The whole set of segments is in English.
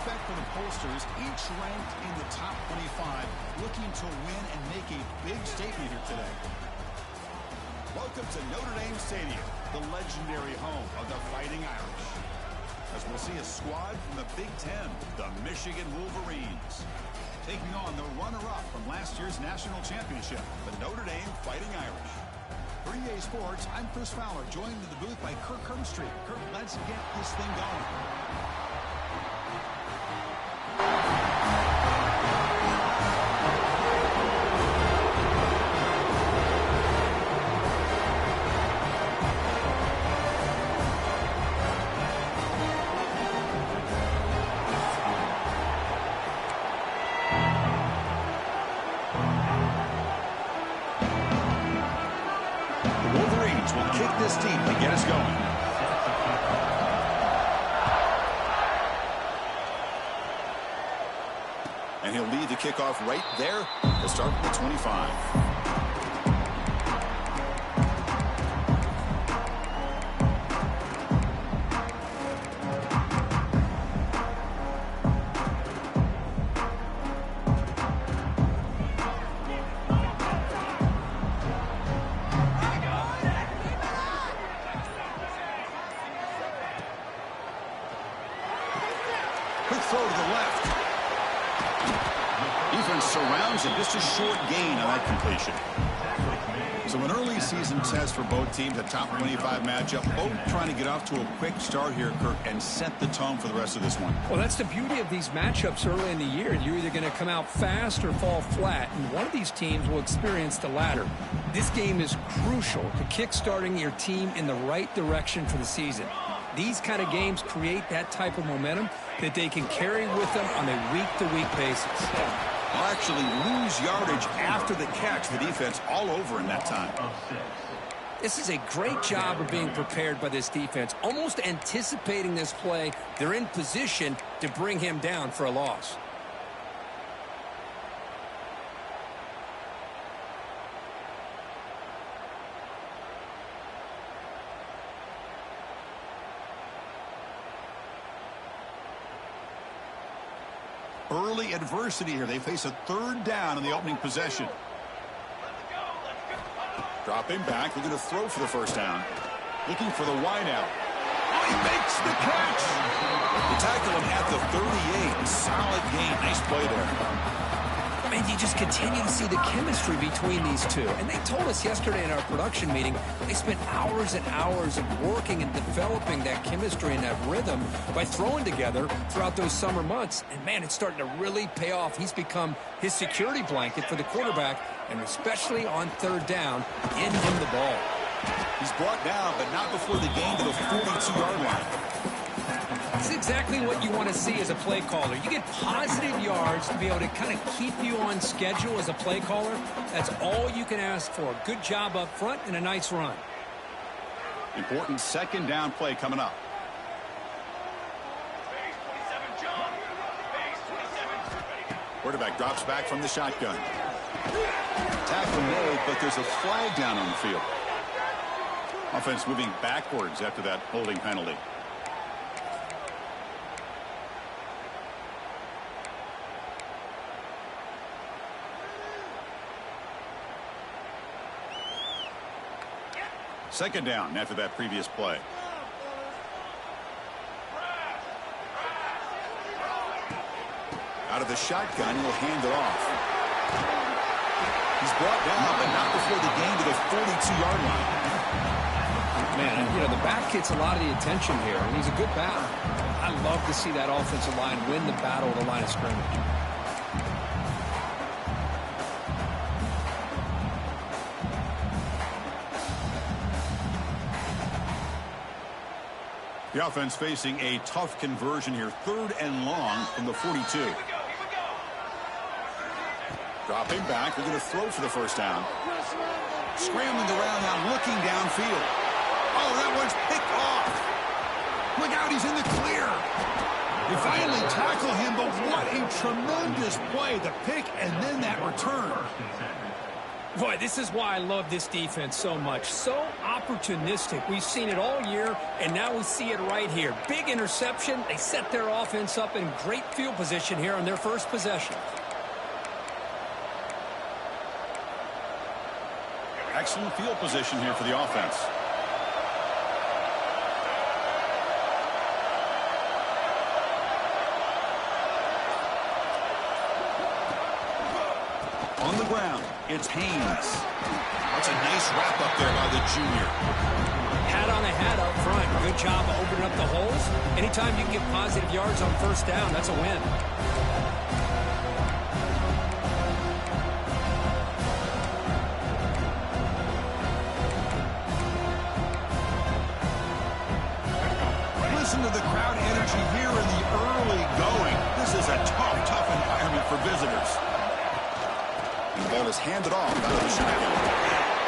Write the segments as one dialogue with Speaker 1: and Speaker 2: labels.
Speaker 1: respect for the pollsters, each ranked in the top 25, looking to win and make a big statement here today.
Speaker 2: Welcome to Notre Dame Stadium, the legendary home of the Fighting Irish. As we'll see a squad from the Big Ten, the Michigan Wolverines, taking on the runner-up from last year's national championship, the Notre Dame Fighting Irish. For EA Sports, I'm Chris Fowler, joined in the booth by Kirk Herbstreit. Kirk, let's get this thing going. Will kick this team to get us going. And he'll lead the kickoff right there. He'll start with the 25. Quick throw to the left. Defense surrounds him. Just a short gain on that completion. So an early season test for both teams, a top 25 matchup. Both trying to get off to a quick start here, Kirk, and set the tone for the rest of this one.
Speaker 3: Well, that's the beauty of these matchups early in the year. You're either going to come out fast or fall flat, and one of these teams will experience the latter. This game is crucial to kick-starting your team in the right direction for the season. These kind of games create that type of momentum that they can carry with them on a week-to-week basis.
Speaker 2: They'll actually lose yardage after the catch. The defense all over in that time.
Speaker 3: This is a great job of being prepared by this defense, almost anticipating this play. They're in position to bring him down for a loss.
Speaker 2: Early adversity here. They face a third down in the opening possession. Dropping back. They're going to throw for the first down. Looking for the wideout. Oh, he makes the catch. They tackle him at the 38. Solid gain. Nice play there.
Speaker 3: And you just continue to see the chemistry between these two. And they told us yesterday in our production meeting, they spent hours and hours of working and developing that chemistry and that rhythm by throwing together throughout those summer months. And, man, it's starting to really pay off. He's become his security blanket for the quarterback, and especially on third down, getting him the ball.
Speaker 2: He's brought down, but not before the gain to the 42-yard line.
Speaker 3: It's exactly what you want to see as a play caller. You get positive yards to be able to kind of keep you on schedule as a play caller. That's all you can ask for. Good job up front and a nice run.
Speaker 2: Important second down play coming up. Quarterback drops back from the shotgun. Tackle made, but there's a flag down on the field. Offense moving backwards after that holding penalty. Second down after that previous play. Out of the shotgun, he'll hand it off. He's brought down, but not before the gain to the 42-yard line.
Speaker 3: Man, you know, the back gets a lot of the attention here, and he's a good back. I love to see that offensive line win the battle at the line of scrimmage.
Speaker 2: The offense facing a tough conversion here. Third and long from the 42. Dropping back. They're going to throw for the first down. Scrambling around now, looking downfield. Oh, that one's picked off. Look out, he's in the clear. They finally tackle him, but what a tremendous play. The pick and then that return.
Speaker 3: Boy, this is why I love this defense so much. So opportunistic. We've seen it all year, and now we see it right here. Big interception. They set their offense up in great field position here on their first possession.
Speaker 2: Excellent field position here for the offense. On the ground, it's Haynes. That's a nice wrap up there by the junior.
Speaker 3: Hat on a hat up front. Good job of opening up the holes. Anytime you can get positive yards on first down, that's a win.
Speaker 2: Listen to the crowd energy here in the early going. This is a tough environment for visitors. The ball is handed off out of the shotgun.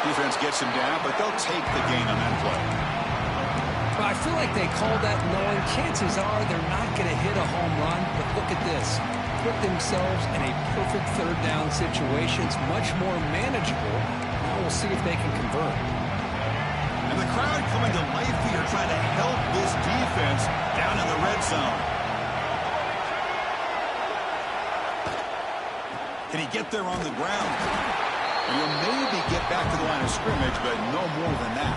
Speaker 2: Defense gets him down, but they'll take the gain on that play.
Speaker 3: Well, I feel like they called that knowing chances are they're not going to hit a home run, but look at this. Put themselves in a perfect third down situation. It's much more manageable. Now we'll see if they can convert.
Speaker 2: And the crowd coming to life here, trying to help this defense down in the red zone. Can he get there on the ground? And he'll maybe get back to the line of scrimmage, but no more than that.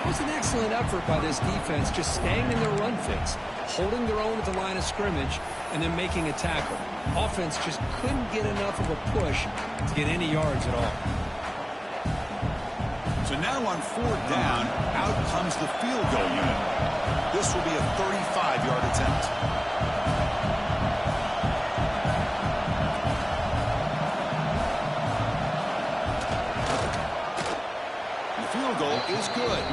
Speaker 3: It was an excellent effort by this defense, just staying in their run fits, holding their own at the line of scrimmage, and then making a tackle. Offense just couldn't get enough of a push to get any yards at all.
Speaker 2: So now on fourth down, out comes the field goal unit. This will be a 35-yard attempt. The field goal is good.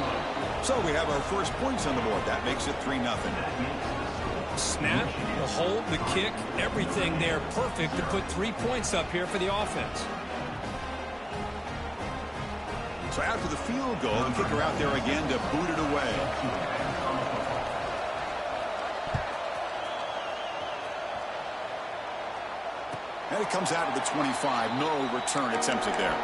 Speaker 2: So we have our first points on the board. That makes it 3-0.
Speaker 3: Snap, the hold, the kick, everything there perfect to put 3 points up here for the offense.
Speaker 2: So after the field goal, the kicker out there again to boot it away. And it comes out of the 25. No return attempted there.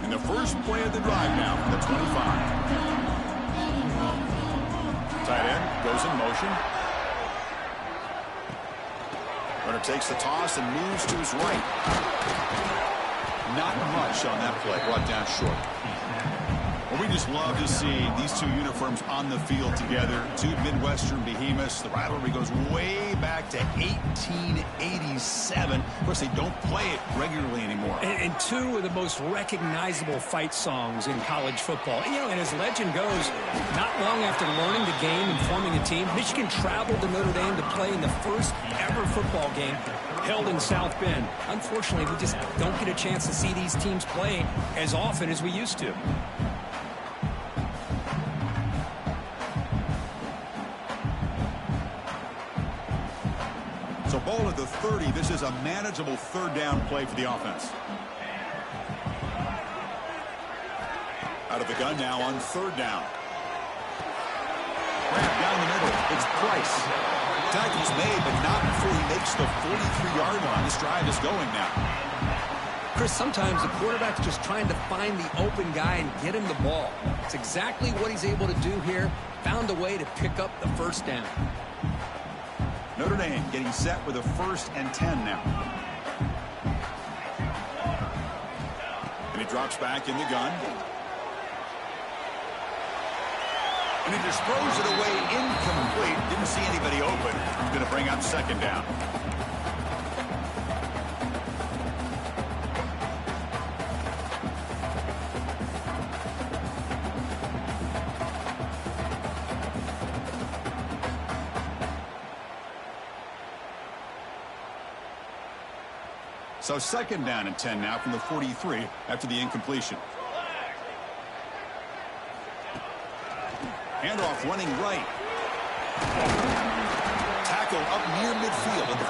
Speaker 2: And the first play of the drive now from the 25. Tight end goes in motion. Runner takes the toss and moves to his right. Not much on that play. Brought down short. Well, we just love to see these two uniforms on the field together. Two Midwestern behemoths. The rivalry goes way back to 1887. Of course, they don't play it regularly anymore.
Speaker 3: And two of the most recognizable fight songs in college football. You know, and as legend goes, not long after learning the game and forming a team, Michigan traveled to Notre Dame to play in the first ever football game held in South Bend. Unfortunately, we just don't get a chance to see these teams play as often as we used to.
Speaker 2: So ball at the 30. This is a manageable third down play for the offense. Out of the gun now on third down. Wrap down the middle. It's Price. Tackle's made, but not before he makes the 43-yard line. This drive is going now.
Speaker 3: Chris, sometimes the quarterback's just trying to find the open guy and get him the ball. It's exactly what he's able to do here. Found a way to pick up the first down.
Speaker 2: Notre Dame getting set with a 1st and 10 now. And he drops back in the gun. And he just throws it away incomplete. Didn't see anybody open. He's going to bring up second down. So second down and 10 now from the 43 after the incompletion. Handoff running right. Tackle up near midfield at the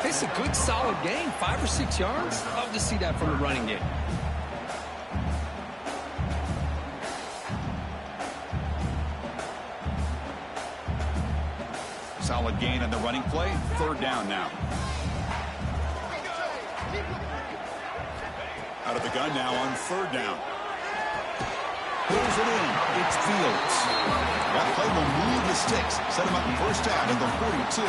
Speaker 2: 48.
Speaker 3: It's a good, solid game. 5 or 6 yards. Love to see that from the running game.
Speaker 2: Solid gain on the running play. Third down now. Out of the gun now on third down. Pulls it in. It's Fields. That play will move the sticks. Set him up in first down at the 42.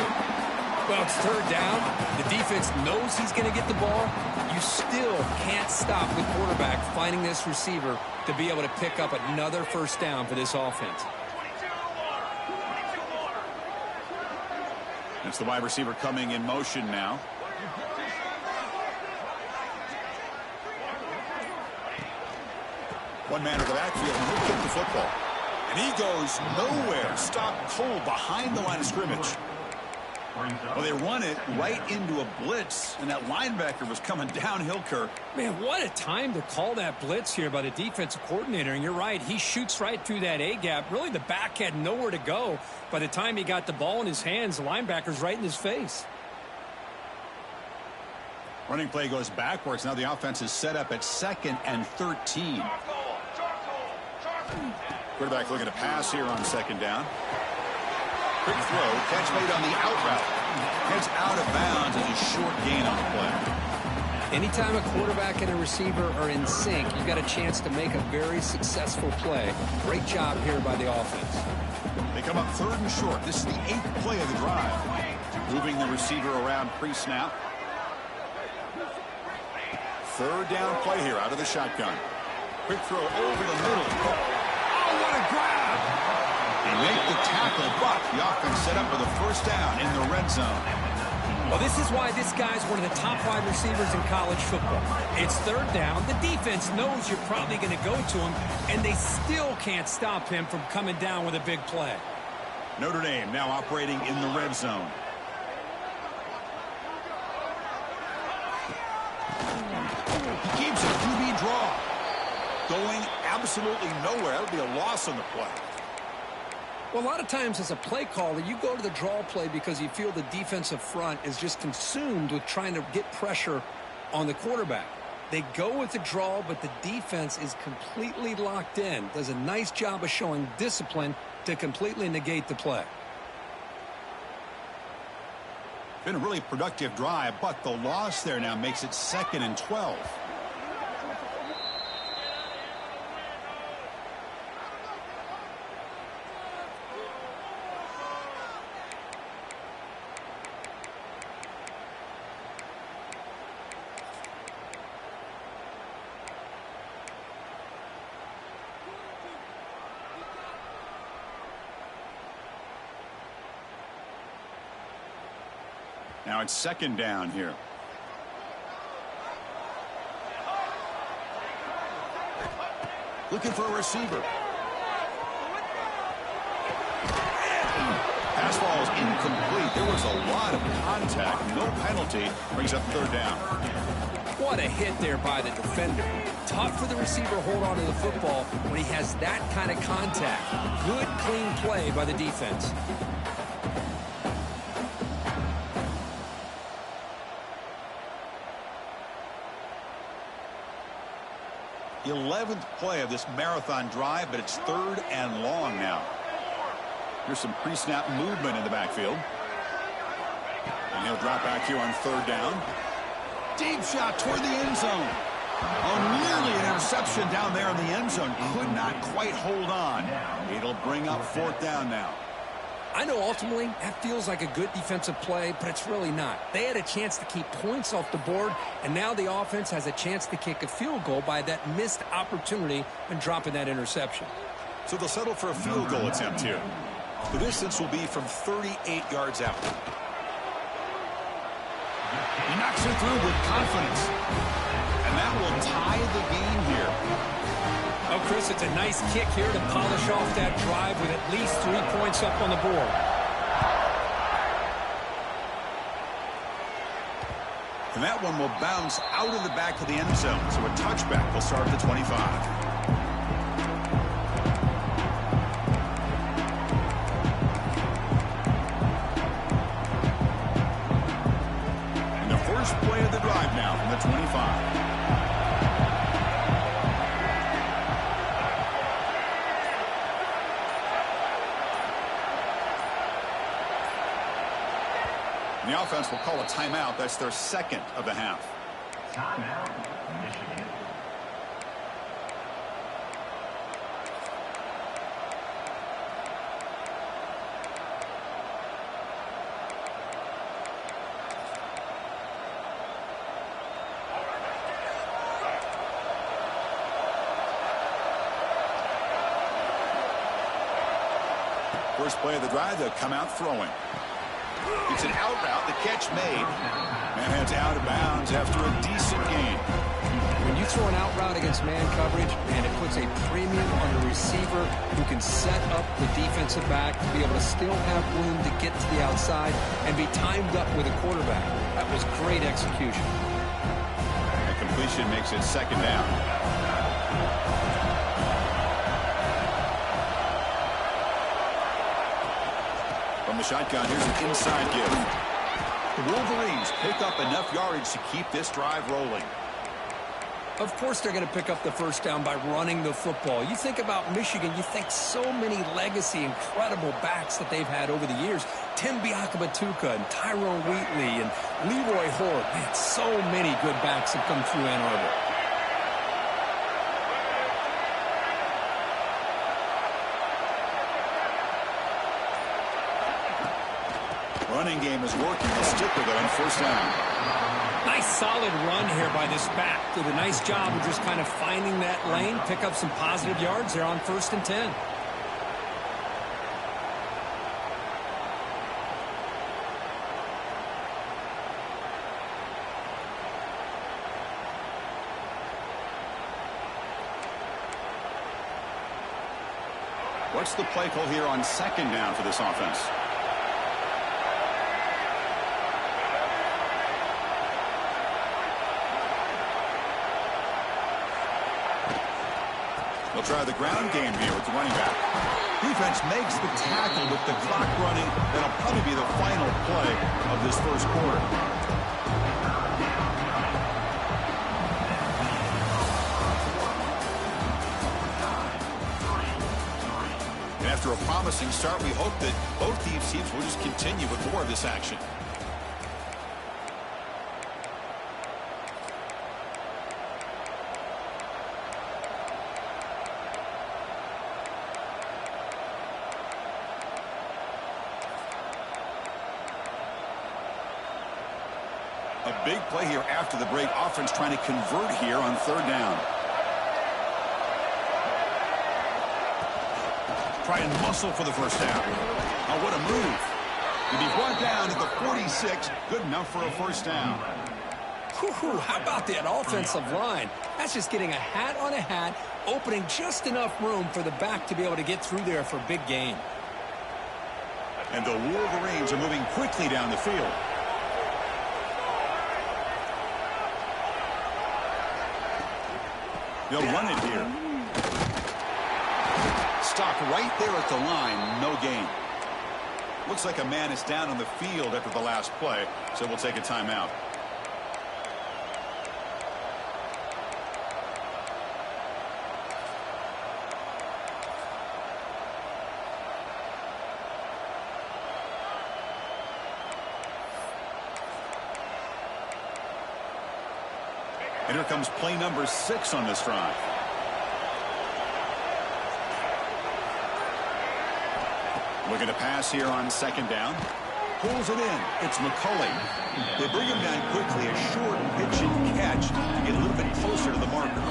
Speaker 3: Well, it's third down. The defense knows he's going to get the ball. You still can't stop the quarterback finding this receiver to be able to pick up another first down for this offense.
Speaker 2: It's the wide receiver coming in motion now. One man in the backfield, and he'll kick the football. And he goes nowhere. Stopped cold behind the line of scrimmage. Well, they run it right into a blitz, and that linebacker was coming downhill, Kirk.
Speaker 3: Man, what a time to call that blitz here by the defensive coordinator. And you're right, he shoots right through that A-gap. Really, the back had nowhere to go. By the time he got the ball in his hands, the linebacker's right in his face.
Speaker 2: Running play goes backwards. Now the offense is set up at 2nd and 13. Quarterback looking to pass here on 2nd down. Quick throw. Catch made on the out route. Heads out of bounds as a short gain on the play.
Speaker 3: Anytime a quarterback and a receiver are in sync, you've got a chance to make a very successful play. Great job here by the offense.
Speaker 2: They come up 3rd and short. This is the 8th play of the drive. Moving the receiver around pre-snap. 3rd down play here out of the shotgun. Quick throw over the middle. Oh, what a grab! They make the tackle, but the offense set up for the first down in the red zone.
Speaker 3: Well, this is why this guy's one of the top wide receivers in college football. It's 3rd down. The defense knows you're probably going to go to him, and they still can't stop him from coming down with a big play.
Speaker 2: Notre Dame now operating in the red zone. He keeps a QB draw. Going absolutely nowhere. That would be a loss on the play.
Speaker 3: Well, a lot of times as a play caller, you go to the draw play because you feel the defensive front is just consumed with trying to get pressure on the quarterback. They go with the draw, but the defense is completely locked in. Does a nice job of showing discipline to completely negate the play.
Speaker 2: Been a really productive drive, but the loss there now makes it 2nd and 12. Now it's 2nd down here. Looking for a receiver. Pass ball is incomplete. There was a lot of contact. No penalty. Brings up 3rd down.
Speaker 3: What a hit there by the defender. Tough for the receiver to hold on to the football when he has that kind of contact. Good, clean play by the defense.
Speaker 2: 11th play of this marathon drive, but it's 3rd and long now. Here's some pre-snap movement in the backfield. And he'll drop back here on 3rd down. Deep shot toward the end zone. Oh, nearly an interception down there in the end zone. Could not quite hold on. It'll bring up 4th down now.
Speaker 3: I know ultimately that feels like a good defensive play, but it's really not. They had a chance to keep points off the board, and now the offense has a chance to kick a field goal by that missed opportunity and dropping that interception.
Speaker 2: So they'll settle for a field goal attempt here. The distance will be from 38 yards out. He knocks it through with confidence. And that will tie the game here.
Speaker 3: Oh, Chris, it's a nice kick here to polish off that drive with at least 3 points up on the board.
Speaker 2: And that one will bounce out of the back of the end zone. So a touchback will start at the 25. First play of the drive now from the 25. The offense will call a timeout. That's their second of the half.
Speaker 4: Timeout, Michigan.
Speaker 2: First play of the drive, they'll come out throwing. It's an out route. The catch made. And heads out of bounds after a decent gain.
Speaker 3: When you throw an out route against man coverage, man, it puts a premium on the receiver who can set up the defensive back to be able to still have room to get to the outside and be timed up with a quarterback. That was great execution.
Speaker 2: A completion makes it second down. From the shotgun, here's an inside give. The Wolverines pick up enough yardage to keep this drive rolling.
Speaker 3: Of course they're going to pick up the first down by running the football. You think about Michigan, you think so many legacy, incredible backs that they've had over the years. Tim Biakabatuka and Tyrone Wheatley and Leroy Hort. Man, so many good backs have come through Ann Arbor.
Speaker 2: Running game is working. They'll stick with it on first down.
Speaker 3: Nice solid run here by this back. Did a nice job of just kind of finding that lane, pick up some positive yards there on 1st and 10.
Speaker 2: What's the play call here on second down for this offense? They'll try the ground game here with the running back. Defense makes the tackle with the clock running. That'll probably be the final play of this first quarter. And after a promising start, we hope that both these teams will just continue with more of this action. A big play here after the break. Offense trying to convert here on third down. Try and muscle for the first down. Oh, what a move. To be brought down at the 46. Good enough for a first down.
Speaker 3: Whew, how about that offensive line? That's just getting a hat on a hat, opening just enough room for the back to be able to get through there for a big gain.
Speaker 2: And the Wolverines are moving quickly down the field. They'll run it here. Stop right there at the line. No gain. Looks like a man is down on the field after the last play, so we'll take a timeout. And here comes play number 6 on this drive. Looking to pass here on second down. Pulls it in. It's McCulley. They bring him down quickly. A short pitch and catch to get a little bit closer to the marker.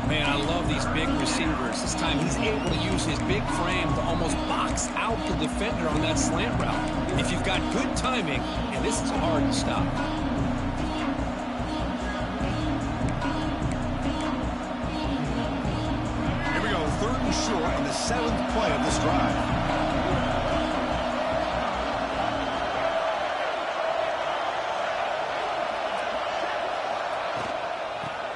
Speaker 3: Man, I love these big receivers. This time he's able to use his big frame to almost box out the defender on that slant route. If you've got good timing, and this is hard to stop.
Speaker 2: Third and short on the 7th play of this drive.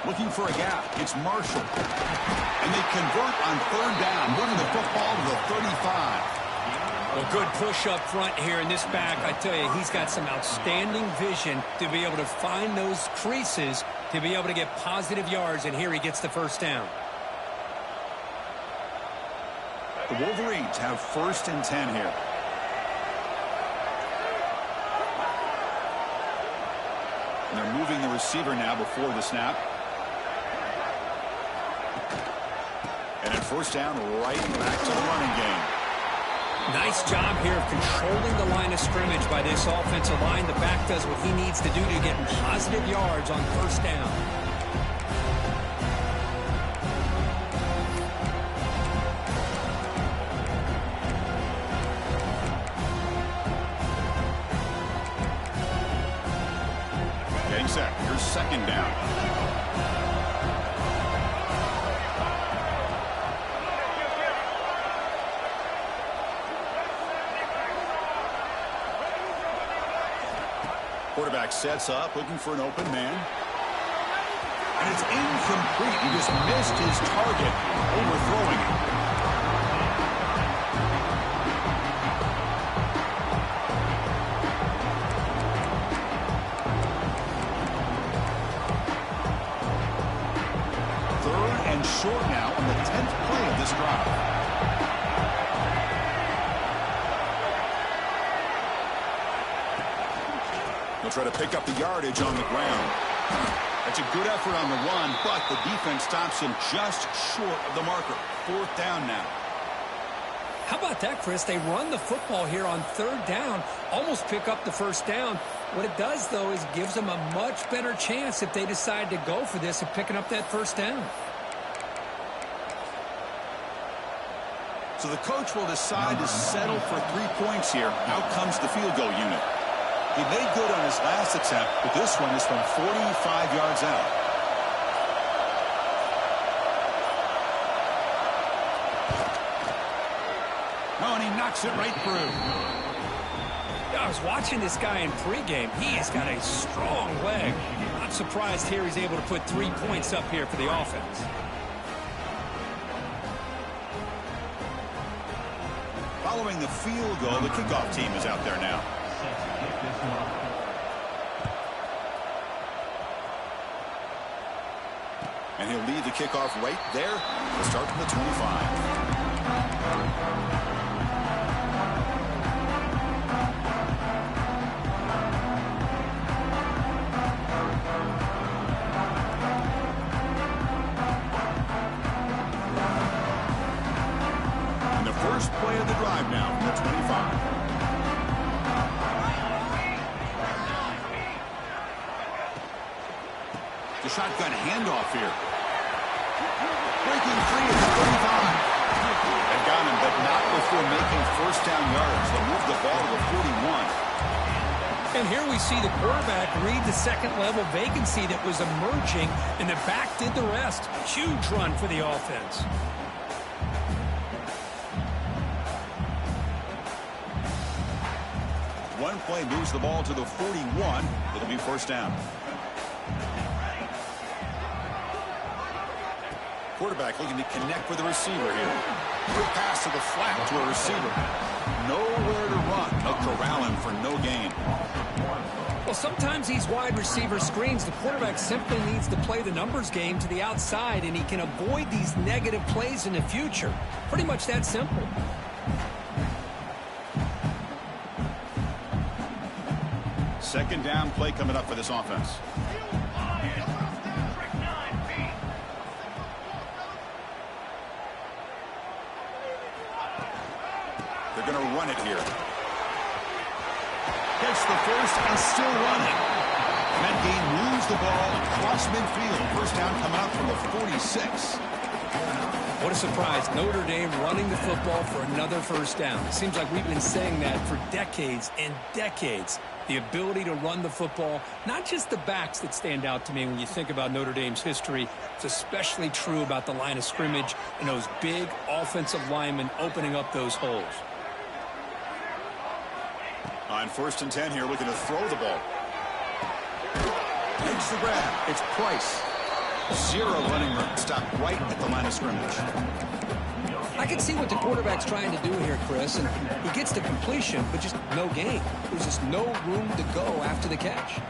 Speaker 2: Looking for a gap. It's Marshall. And they convert on third down, moving the football to the 35.
Speaker 3: Well, good push up front here in this back. I tell you, he's got some outstanding vision to be able to find those creases to be able to get positive yards, and here he gets the first down. The
Speaker 2: Wolverines have 1st and 10 here. And they're moving the receiver now before the snap. And at first down, right back to the running game.
Speaker 3: Nice job here of controlling the line of scrimmage by this offensive line. The back does what he needs to do to get positive yards on first down.
Speaker 2: Getting set. Here's second down. Quarterback sets up, looking for an open man. And it's incomplete. He just missed his target, overthrowing it. Third and short now on the 10th play of this drive. They'll try to pick up the yardage on the ground. That's a good effort on the run, but the defense stops him just short of the marker. Fourth down now.
Speaker 3: How about that, Chris? They run the football here on third down, almost pick up the first down. What it does, though, is gives them a much better chance if they decide to go for this of picking up that first down.
Speaker 2: So the coach will decide to settle for 3 points here. Out comes the field goal unit. He made good on his last attempt, but this one is from 45 yards out. Oh, and he knocks it right through.
Speaker 3: I was watching this guy in pregame. He has got a strong leg. I'm surprised here he's able to put 3 points up here for the offense.
Speaker 2: Following the field goal, the kickoff team is out there now. And he'll lead the kickoff right there. We'll start from the 25. And the first play of the drive now from the 25. The shotgun handoff here. Breaking free at the 35. They got him, but not before making first down yards. They'll move the ball to the 41.
Speaker 3: And here we see the quarterback read the second level vacancy that was emerging, and the back did the rest. Huge run for the offense.
Speaker 2: One play moves the ball to the 41. It'll be first down. Quarterback looking to connect with the receiver here. Quick pass to the flat to a receiver. Nowhere to run. They'll corral him for no gain.
Speaker 3: Well, sometimes these wide receiver screens, the quarterback simply needs to play the numbers game to the outside, and he can avoid these negative plays in the future. Pretty much that simple.
Speaker 2: Second down play coming up for this offense. They're going to run it here. Gets the first and still running. And that gain moves the ball across midfield. First down coming up from the 46.
Speaker 3: What a surprise. Notre Dame running the football for another first down. It seems like we've been saying that for decades and decades. The ability to run the football, not just the backs that stand out to me when you think about Notre Dame's history. It's especially true about the line of scrimmage and those big offensive linemen opening up those holes.
Speaker 2: On first and 10 here, looking to throw the ball. Makes the grab. It's Price. Zero running room. Stopped right at the line of scrimmage.
Speaker 3: I can see what the quarterback's trying to do here, Chris, and he gets the completion, but just no gain. There's just no room to go after the catch.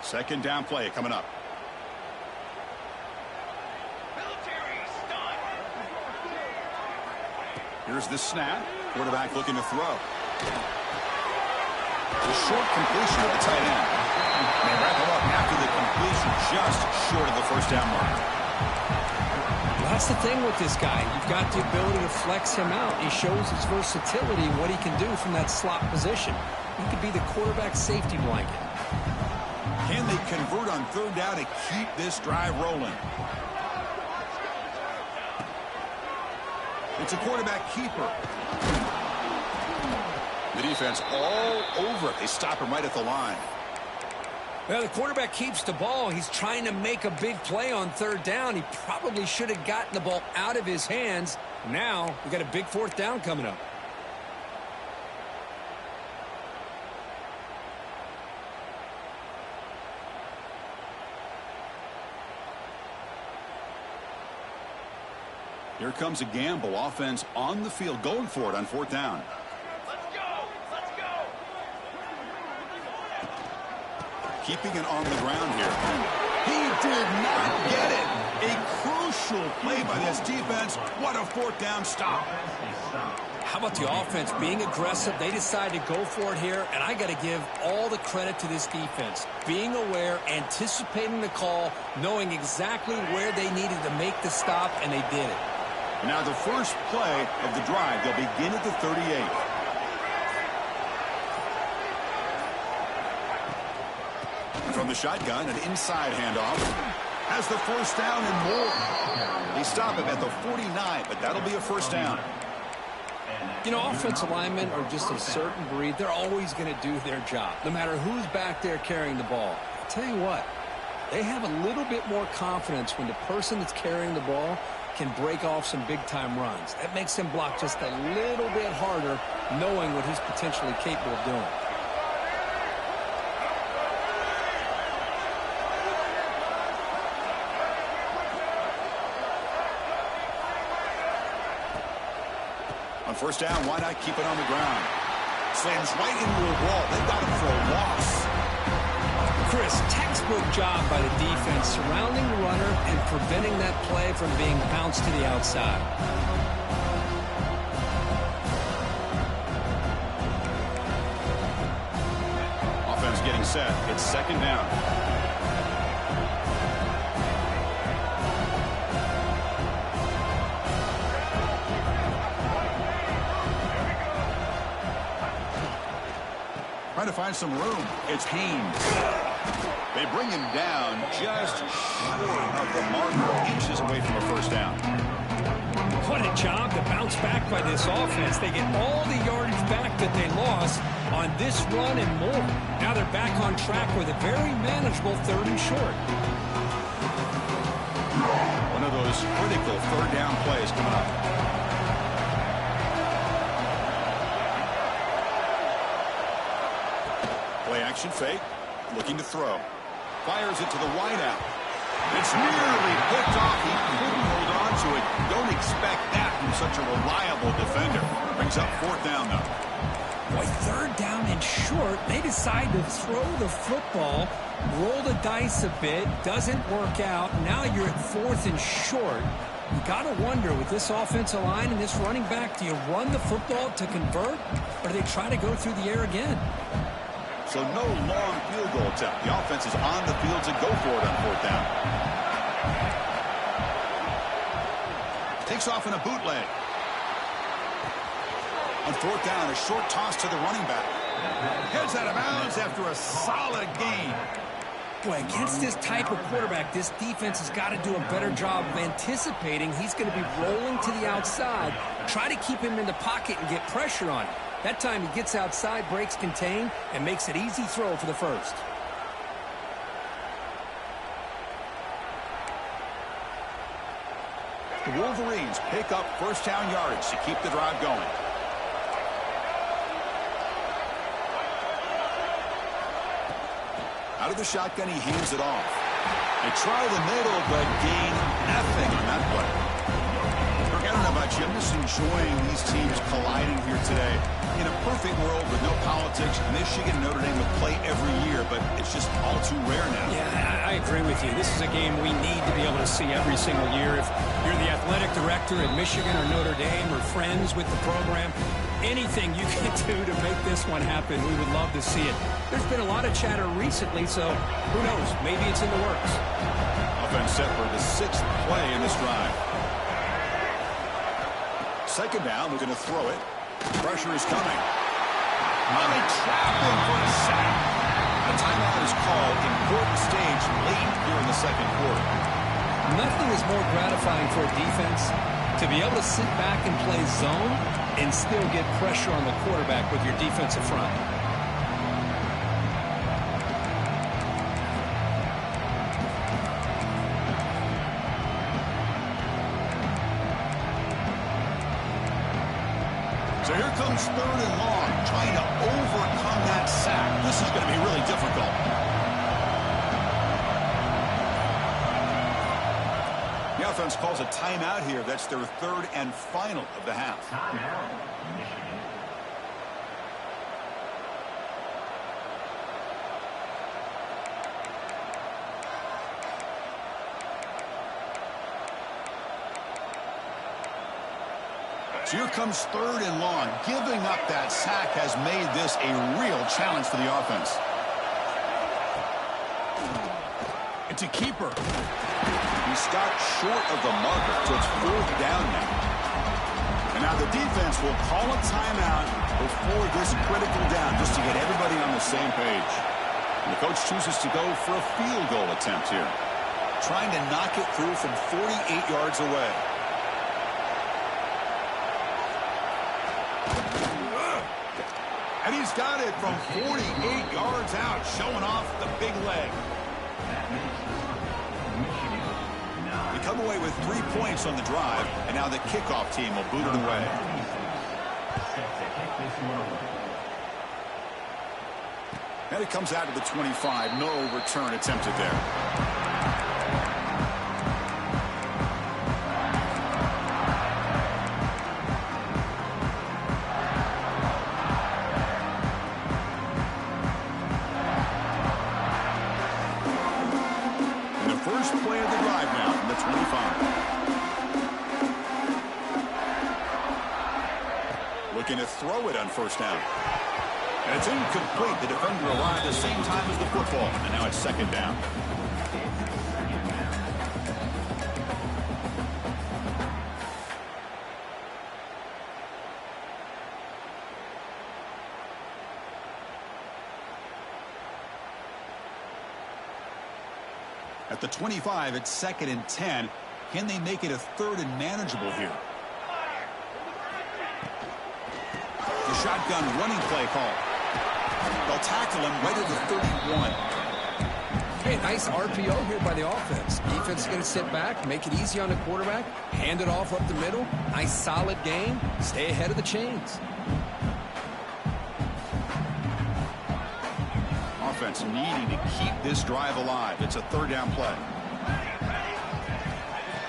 Speaker 2: Second down play coming up. Here's the snap. Quarterback looking to throw. A short completion to the tight end. They wrap him up after the completion, just short of the first down marker.
Speaker 3: Well, that's the thing with this guy. You've got the ability to flex him out. He shows his versatility, what he can do from that slot position. He could be the quarterback safety blanket.
Speaker 2: Can they convert on third down to keep this drive rolling? It's a quarterback keeper. The defense all over it. They stop him right at the line.
Speaker 3: Well, the quarterback keeps the ball. He's trying to make a big play on third down. He probably should have gotten the ball out of his hands. Now, we got a big fourth down coming up.
Speaker 2: Here comes a gamble. Offense on the field, going for it on fourth down. Keeping it on the ground here. He did not get it. A crucial play by this defense. What a fourth down stop.
Speaker 3: How about the offense being aggressive? They decide to go for it here, and I got to give all the credit to this defense. Being aware, anticipating the call, knowing exactly where they needed to make the stop, and they did it.
Speaker 2: Now the first play of the drive, they'll begin at the 38. From the shotgun, an inside handoff. Has the first down and more. They stop him at the 49, but that'll be a first down.
Speaker 3: You know, offensive linemen are just a certain breed. They're always going to do their job, no matter who's back there carrying the ball. I'll tell you what, they have a little bit more confidence when the person that's carrying the ball can break off some big-time runs. That makes him block just a little bit harder, knowing what he's potentially capable of doing.
Speaker 2: On first down, why not keep it on the ground? Slams right into a wall. They've got him for a loss.
Speaker 3: Chris, textbook job by the defense surrounding the runner and preventing that play from being bounced to the outside.
Speaker 2: Offense getting set. It's second down. Trying to find some room. It's Haynes. They bring him down just short of the marker, inches away from a first down.
Speaker 3: What a job to bounce back by this offense. They get all the yardage back that they lost on this run and more. Now they're back on track with a very manageable third and short.
Speaker 2: One of those critical third down plays coming up. Play action fake, looking to throw. Fires it to the wideout. It's nearly picked off. He couldn't hold on to it. Don't expect that from such a reliable defender. Brings up fourth down, though.
Speaker 3: Boy, third down and short. They decide to throw the football, roll the dice a bit. Doesn't work out. Now you're at fourth and short. You got to wonder, with this offensive line and this running back, do you run the football to convert, or do they try to go through the air again?
Speaker 2: So no long field goal attempt. The offense is on the field to go for it on fourth down. Takes off in a bootleg. On fourth down, a short toss to the running back. Heads out of bounds after a solid gain.
Speaker 3: Boy, against this type of quarterback, this defense has got to do a better job of anticipating he's going to be rolling to the outside. Try to keep him in the pocket and get pressure on him. That time he gets outside, breaks contain, and makes it easy throw for the first.
Speaker 2: The Wolverines pick up first down yardage to keep the drive going. Out of the shotgun, he hands it off. They try the middle, but gain nothing on that play. I don't know about you, I'm just enjoying these teams colliding here today. In a perfect world with no politics, Michigan and Notre Dame would play every year, but it's just all too rare now.
Speaker 3: Yeah, I agree with you. This is a game we need to be able to see every single year. If you're the athletic director at Michigan or Notre Dame or friends with the program, Anything you can do to make this one happen, we would love to see it. There's been a lot of chatter recently, so who knows? Maybe it's in the works.
Speaker 2: Offense set for the 6th play in this drive. Second down, they're going to throw it. Pressure is coming. They trap him for a sack. A timeout is called. Important stage late here in the second quarter.
Speaker 3: Nothing is more gratifying for a defense to be able to sit back and play zone and still get pressure on the quarterback with your defensive front.
Speaker 2: So here comes 3rd and long, trying to overcome that sack. This is going to be really difficult. The offense calls a timeout here. That's their 3rd and final of the half.
Speaker 4: Timeout, Michigan.
Speaker 2: So here comes 3rd and long. Giving up that sack has made this a real challenge for the offense. It's a keeper. He stopped short of the marker, so it's 4th down now. And now the defense will call a timeout before this critical down, just to get everybody on the same page. And the coach chooses to go for a field goal attempt here, trying to knock it through from 48 yards away. And he's got it from 48 yards out, showing off the big leg. They come away with 3 points on the drive, and now the kickoff team will boot it away. And it comes out to the 25. No return attempted there. Looking to throw it on 1st down. And it's incomplete. The defender arrived at the same time as the football. And now it's 2nd down. At the 25, it's 2nd and 10. Can they make it a 3rd and manageable here? The shotgun running play call. They'll tackle him right at the 31.
Speaker 3: Hey, nice RPO here by the offense. Defense is going to sit back, make it easy on the quarterback, hand it off up the middle. Nice solid game. Stay ahead of the chains.
Speaker 2: Offense needing to keep this drive alive. It's a 3rd down play.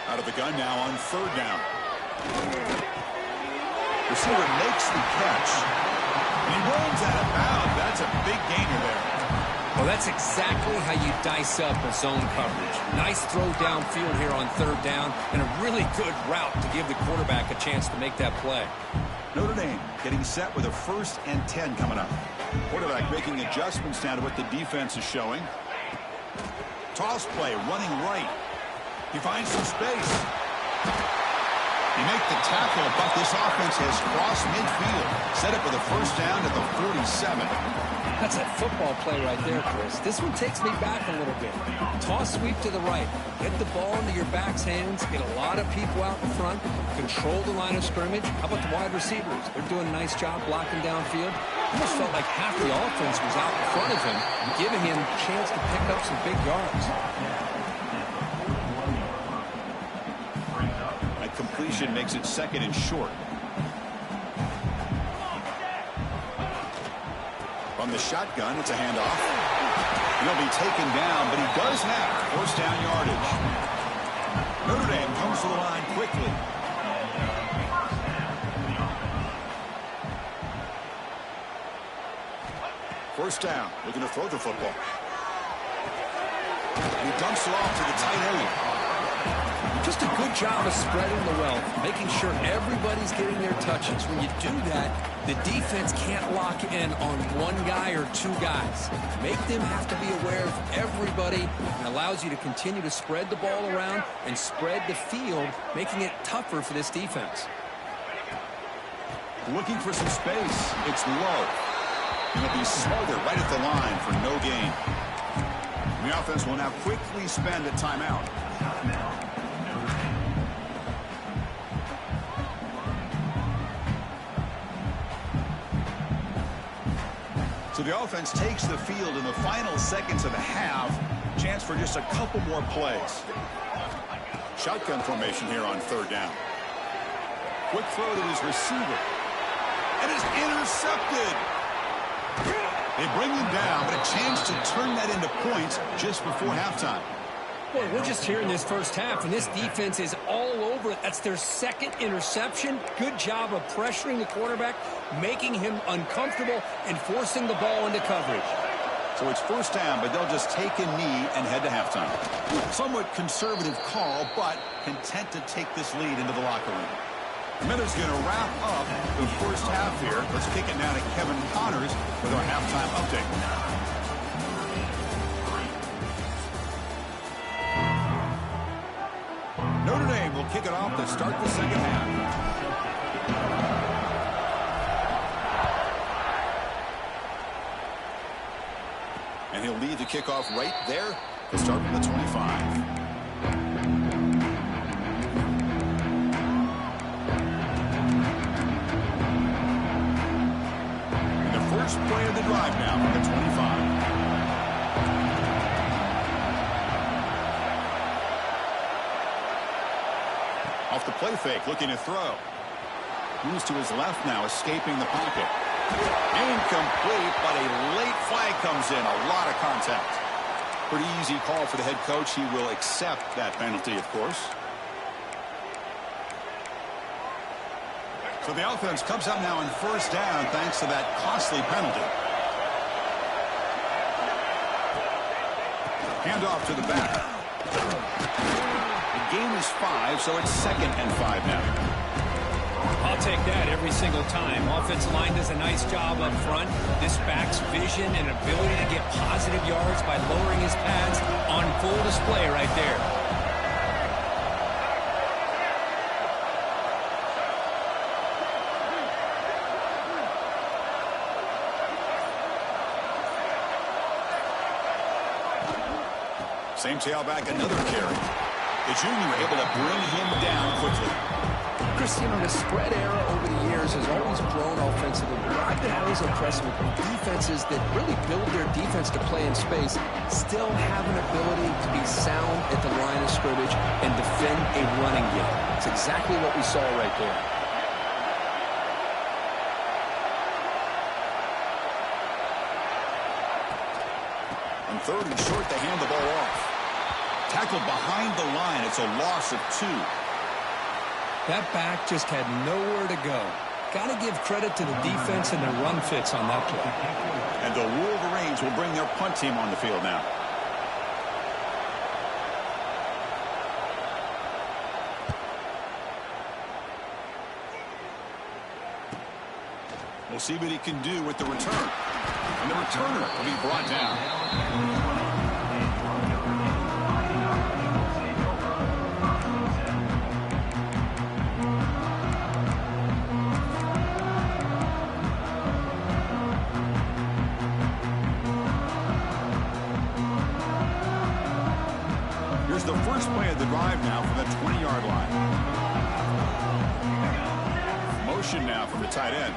Speaker 2: Out of the gun now on 3rd down. Receiver makes the catch. And he rolls out of bounds. That's a big gainer there.
Speaker 3: Well, that's exactly how you dice up a zone coverage. Nice throw downfield here on 3rd down, and a really good route to give the quarterback a chance to make that play.
Speaker 2: Notre Dame getting set with a 1st and 10 coming up. Quarterback making adjustments down to what the defense is showing. Toss play, running right. He finds some space. They make the tackle, but this offense has crossed midfield. Set up with a 1st down at the 47.
Speaker 3: That's a football play right there, Chris. This one takes me back a little bit. Toss sweep to the right. Get the ball into your back's hands. Get a lot of people out in front. Control the line of scrimmage. How about the wide receivers? They're doing a nice job blocking downfield. Almost felt like half the offense was out in front of him, giving him a chance to pick up some big yards.
Speaker 2: Completion makes it 2nd and short. From the shotgun, it's a handoff. He'll be taken down, but he does have 1st down yardage. Notre Dame comes to the line quickly. First down, looking to throw the football. And he dumps it off to the tight end. He
Speaker 3: Just a good job of spreading the wealth, making sure everybody's getting their touches. When you do that, the defense can't lock in on one guy or two guys. Make them have to be aware of everybody, and allows you to continue to spread the ball around and spread the field, making it tougher for this defense.
Speaker 2: Looking for some space. It's low. And it'll be smothered right at the line for no gain. The offense will now quickly spend a timeout. So the offense takes the field in the final seconds of the half. Chance for just a couple more plays. Shotgun formation here on third down. Quick throw to his receiver. And it's intercepted. They bring him down, but a chance to turn that into points just before halftime.
Speaker 3: Boy, we're just here in this first half, and this defense is all over it. That's their second interception. Good job of pressuring the quarterback, making him uncomfortable, and forcing the ball into coverage.
Speaker 2: So it's first down, but they'll just take a knee and head to halftime. Somewhat conservative call, but content to take this lead into the locker room. Miller's going to wrap up the first half here. Let's kick it now to Kevin Connors with our halftime update. Notre Dame will kick it off to start the second half. And he'll lead the kickoff right there to start from the 25. First play of the drive now from the 25. Off the play fake, looking to throw. Moves to his left now, escaping the pocket. Incomplete, but a late flag comes in. A lot of contact. Pretty easy call for the head coach. He will accept that penalty, of course. So the offense comes up now in first down thanks to that costly penalty. Handoff to the back. The game is 5, so it's 2nd and 5 now.
Speaker 3: I'll take that every single time. Offensive line does a nice job up front. This back's vision and ability to get positive yards by lowering his pads on full display right there.
Speaker 2: Same tailback, another carry. The junior able to bring him down quickly.
Speaker 3: Chris, you know, the spread era over the years has always grown offensively. But I've been always impressed with defenses that really build their defense to play in space, still have an ability to be sound at the line of scrimmage and defend a running game. It's exactly what we saw right there.
Speaker 2: On third and short, they hand the ball off. Tackled behind the line. It's a loss of 2.
Speaker 3: That back just had nowhere to go. Got to give credit to the defense and their run fits on that play.
Speaker 2: And the Wolverines will bring their punt team on the field now. We'll see what he can do with the return. And the returner will be brought down. Here's the first play of the drive now from the 20-yard line. Motion now from the tight end.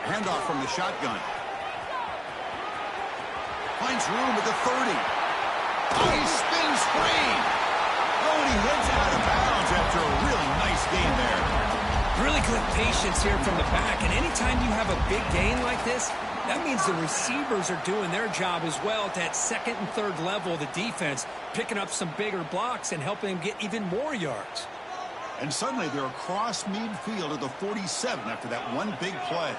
Speaker 2: Handoff from the shotgun. Finds room at the 30. Oh, he spins free. Oh, and he heads out of bounds after a really nice gain there.
Speaker 3: Really good patience here from the back. And anytime you have a big gain like this, that means the receivers are doing their job as well at that second and third level of the defense, picking up some bigger blocks and helping them get even more yards.
Speaker 2: And suddenly they're across midfield at the 47 after that one big play.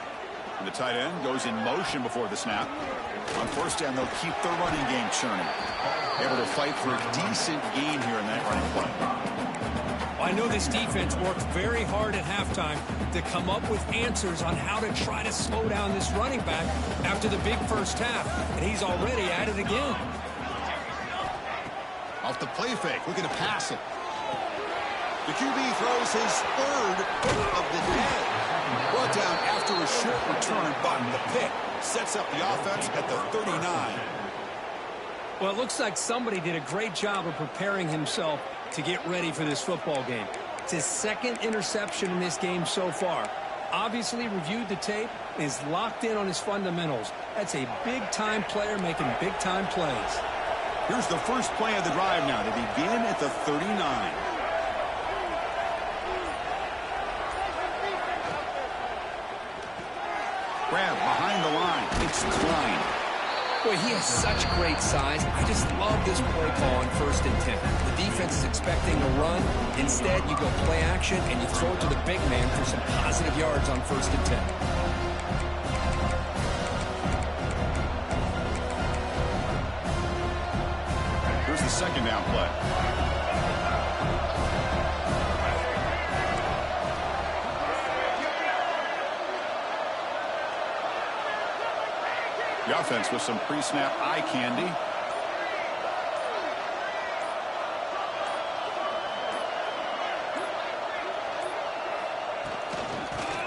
Speaker 2: And the tight end goes in motion before the snap. On first down, they'll keep the running game churning. Able to fight for a decent gain here in that running play.
Speaker 3: I know this defense worked very hard at halftime to come up with answers on how to try to slow down this running back after the big first half, and he's already at it again.
Speaker 2: Off the play fake, looking to pass it. The QB throws his third of the day. Brought down after a short return, but the pick sets up the offense at the 39.
Speaker 3: Well, it looks like somebody did a great job of preparing himself to get ready for this football game. It's his second interception in this game so far. Obviously reviewed the tape, is locked in on his fundamentals. That's a big-time player making big-time plays.
Speaker 2: Here's the first play of the drive now. They begin at the 39. Grab behind the line. It's Klein.
Speaker 3: Boy, he has such great size. I just love this play call on 1st and 10. The defense is expecting a run. Instead, you go play action, and you throw it to the big man for some positive yards on 1st and 10.
Speaker 2: Here's the second down play. The offense with some pre-snap eye candy.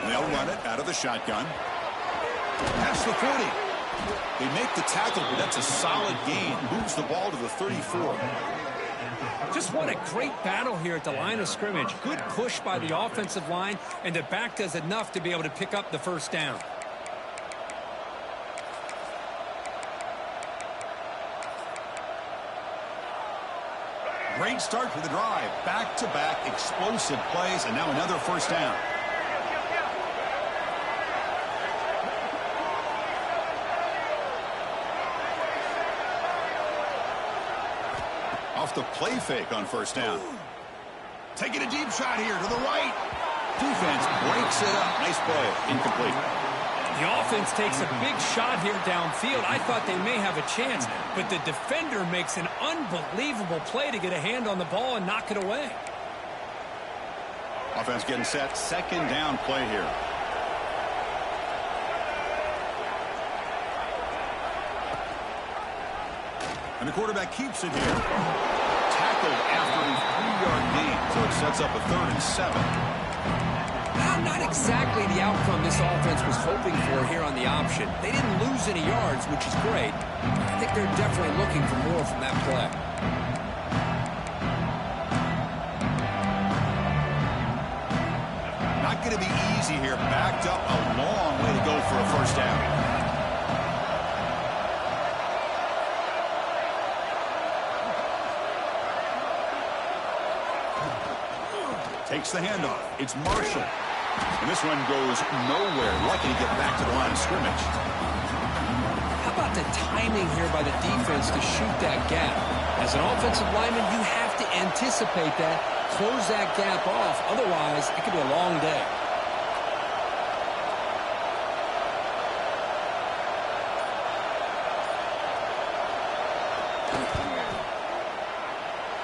Speaker 2: And they'll run it out of the shotgun. Past the 40. They make the tackle, but that's a solid gain. Moves the ball to the 34.
Speaker 3: Just what a great battle here at the line of scrimmage. Good push by the offensive line, and the back does enough to be able to pick up the first down.
Speaker 2: Great start for the drive. Back-to-back explosive plays, and now another first down. Off the play fake on first down. Taking a deep shot here to the right. Defense breaks it up. Nice play. Incomplete.
Speaker 3: The offense takes a big shot here downfield. I thought they may have a chance, but the defender makes an unbelievable play to get a hand on the ball and knock it away.
Speaker 2: Offense getting set. Second down play here. And the quarterback keeps it here. Tackled after a 3-yard gain, so it sets up a 3rd and 7.
Speaker 3: Not exactly the outcome this offense was hoping for here on the option. They didn't lose any yards, which is great. I think they're definitely looking for more from that play.
Speaker 2: Not going to be easy here. Backed up a long way to go for a first down. Takes the handoff. It's Marshall. And this one goes nowhere. Lucky to get back to the line of scrimmage.
Speaker 3: How about the timing here by the defense to shoot that gap? As an offensive lineman, you have to anticipate that, close that gap off. Otherwise, it could be a long day.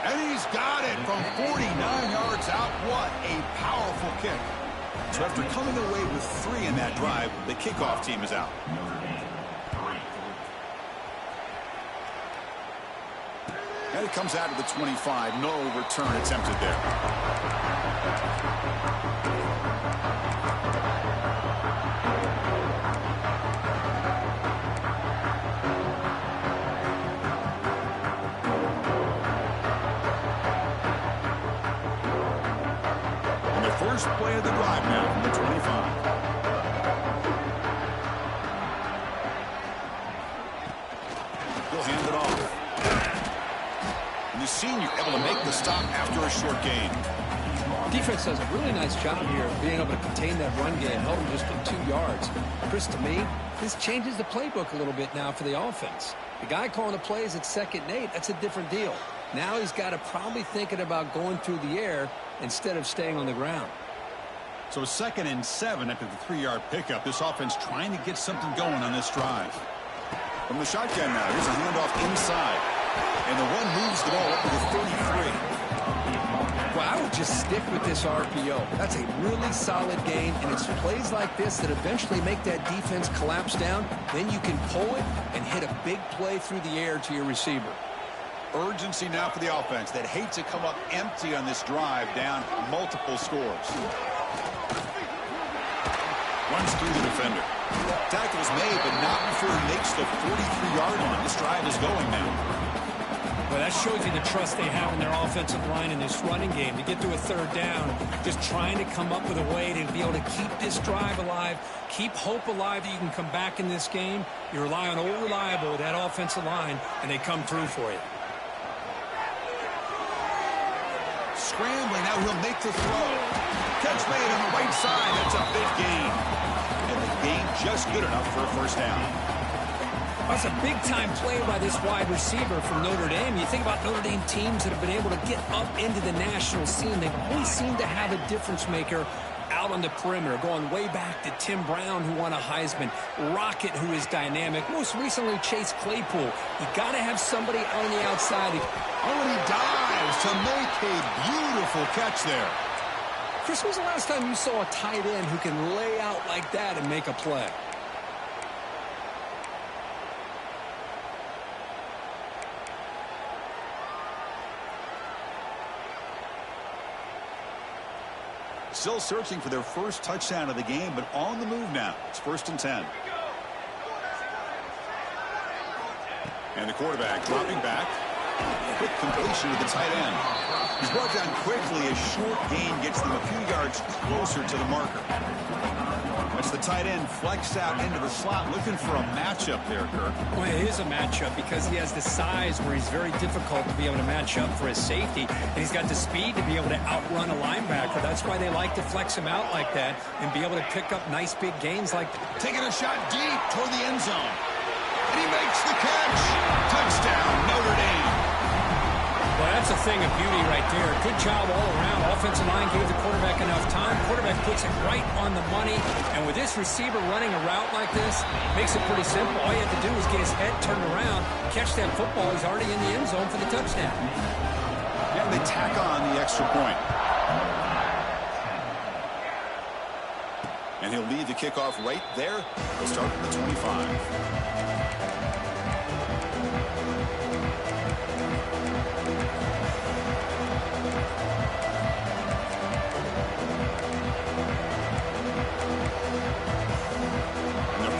Speaker 2: And he's got it from 49 yards out. What a powerful kick. So after coming away with 3 in that drive, the kickoff team is out. And it comes out to the 25. No return attempted there. First play of the drive now from the 25. He'll hand it off. And the senior able to make the stop after a short gain.
Speaker 3: Defense does a really nice job here of being able to contain that run game, held him just to 2 yards. Chris, to me, this changes the playbook a little bit now for the offense. The guy calling the plays at 2nd and 8, that's a different deal. Now he's got to probably thinking about going through the air instead of staying on the ground.
Speaker 2: So 2nd and 7 after the 3-yard pickup. This offense trying to get something going on this drive. From the shotgun now, here's a handoff inside. And the one moves the ball up to the 33.
Speaker 3: Well, I would just stick with this RPO. That's a really solid game, and it's plays like this that eventually make that defense collapse down. Then you can pull it and hit a big play through the air to your receiver.
Speaker 2: Urgency now for the offense that hate to come up empty on this drive, down multiple scores. Runs through the defender. Tackle's made, but not before he makes the 43-yard line. This drive is going now.
Speaker 3: Well, that shows you the trust they have in their offensive line in this running game. To get to a third down, just trying to come up with a way to be able to keep this drive alive, keep hope alive that you can come back in this game. You rely on Old Reliable, that offensive line, and they come through for you.
Speaker 2: Scrambling, now he'll make the throw. Catch made on the right side. That's a big gain. And the gain just good enough for a first down.
Speaker 3: That's a big-time play by this wide receiver from Notre Dame. You think about Notre Dame teams that have been able to get up into the national scene. They always seem to have a difference maker out on the perimeter, going way back to Tim Brown, who won a Heisman, Rocket, who is dynamic, most recently Chase Claypool. You got to have somebody on the outside.
Speaker 2: Oh, and he dives to make a beautiful catch there.
Speaker 3: Chris, when was the last time you saw a tight end who can lay out like that and make a play?
Speaker 2: Still searching for their first touchdown of the game, but on the move now. It's 1st and 10. And the quarterback dropping back. Quick completion to the tight end. He's brought down quickly. A short gain gets them a few yards closer to the marker. That's the tight end flexed out into the slot, looking for a matchup there, Kirk.
Speaker 3: Well, it is a matchup because he has the size where he's very difficult to be able to match up for his safety, and he's got the speed to be able to outrun a linebacker. That's why they like to flex him out like that and be able to pick up nice big gains like that.
Speaker 2: Taking a shot deep toward the end zone. And he makes the catch. Touchdown, Notre Dame.
Speaker 3: Well, that's a thing of beauty right there. Good job all around. Offensive line gave the quarterback enough time. Quarterback puts it right on the money. And with this receiver running a route like this, makes it pretty simple. All you have to do is get his head turned around, catch that football. He's already in the end zone for the touchdown.
Speaker 2: Yeah, they tack on the extra point. And he'll lead the kickoff right there. He'll start at the 25.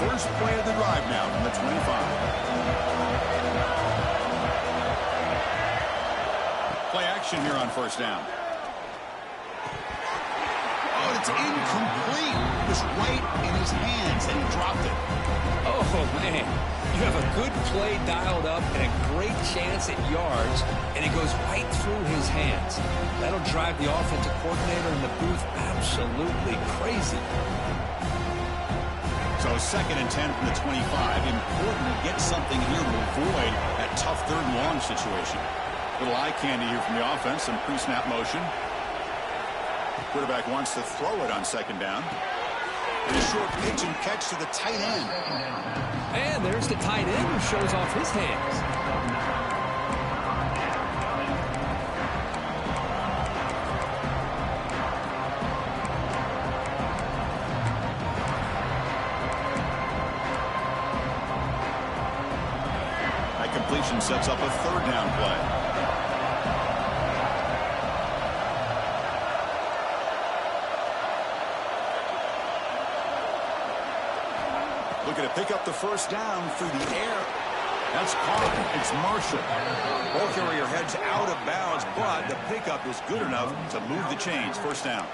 Speaker 2: First play of the drive now from the 25. Play action here on 1st down. Oh, it's incomplete. It was right in his hands, and he dropped it.
Speaker 3: Oh, man. You have a good play dialed up and a great chance at yards, and it goes right through his hands. That'll drive the offensive coordinator in the booth absolutely crazy.
Speaker 2: So 2nd and 10 from the 25. Important to get something here to avoid that tough 3rd and long situation. Little eye candy here from the offense. Some pre-snap motion. Quarterback wants to throw it on 2nd down. And a short pitch and catch to the tight end.
Speaker 3: And there's the tight end who shows off his hands.
Speaker 2: Completion sets up a 3rd down play. Looking to pick up the 1st down through the air. That's caught. It's Marshall. Ball carrier heads out of bounds, but the pickup is good enough to move the chains. 1st down.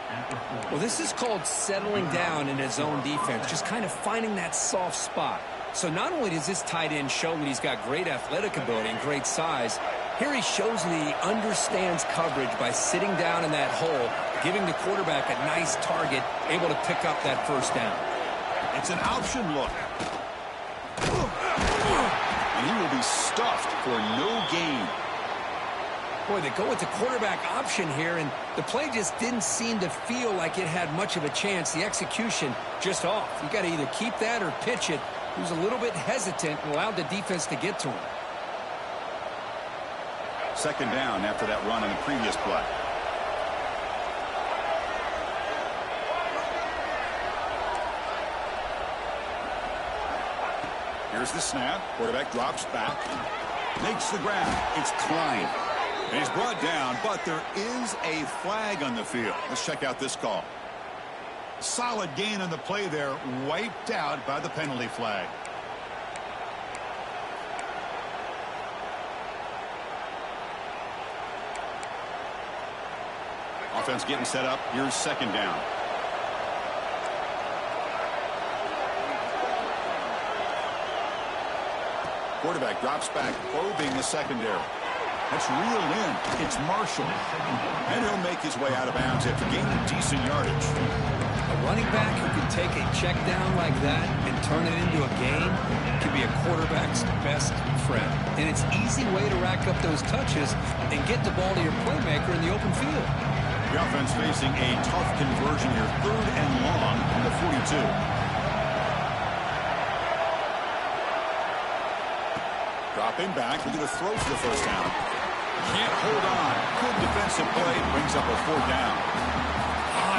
Speaker 3: Well, this is called settling down in his own defense, just kind of finding that soft spot. So not only does this tight end show that he's got great athletic ability and great size, here he shows that he understands coverage by sitting down in that hole, giving the quarterback a nice target, able to pick up that 1st down.
Speaker 2: It's an option look. And he will be stuffed for no gain.
Speaker 3: Boy, they go with the quarterback option here, and the play just didn't seem to feel like it had much of a chance. The execution just off. You got to either keep that or pitch it. He was a little bit hesitant and allowed the defense to get to him.
Speaker 2: 2nd down after that run on the previous play. Here's the snap. Quarterback drops back. Makes the grab. It's Klein. And he's brought down, but there is a flag on the field. Let's check out this call. Solid gain on the play there. Wiped out by the penalty flag. Offense getting set up. Here's second down. Quarterback drops back, probing the secondary. That's reeled in. It's Marshall. And he'll make his way out of bounds after gaining decent yardage.
Speaker 3: A running back who can take a check down like that and turn it into a gain can be a quarterback's best friend. And it's an easy way to rack up those touches and get the ball to your playmaker in the open field.
Speaker 2: The offense facing a tough conversion here. 3rd and long on the 42. Dropping back, we're going to throw for the first down. Can't hold on. Good defensive play, brings up a 4th down.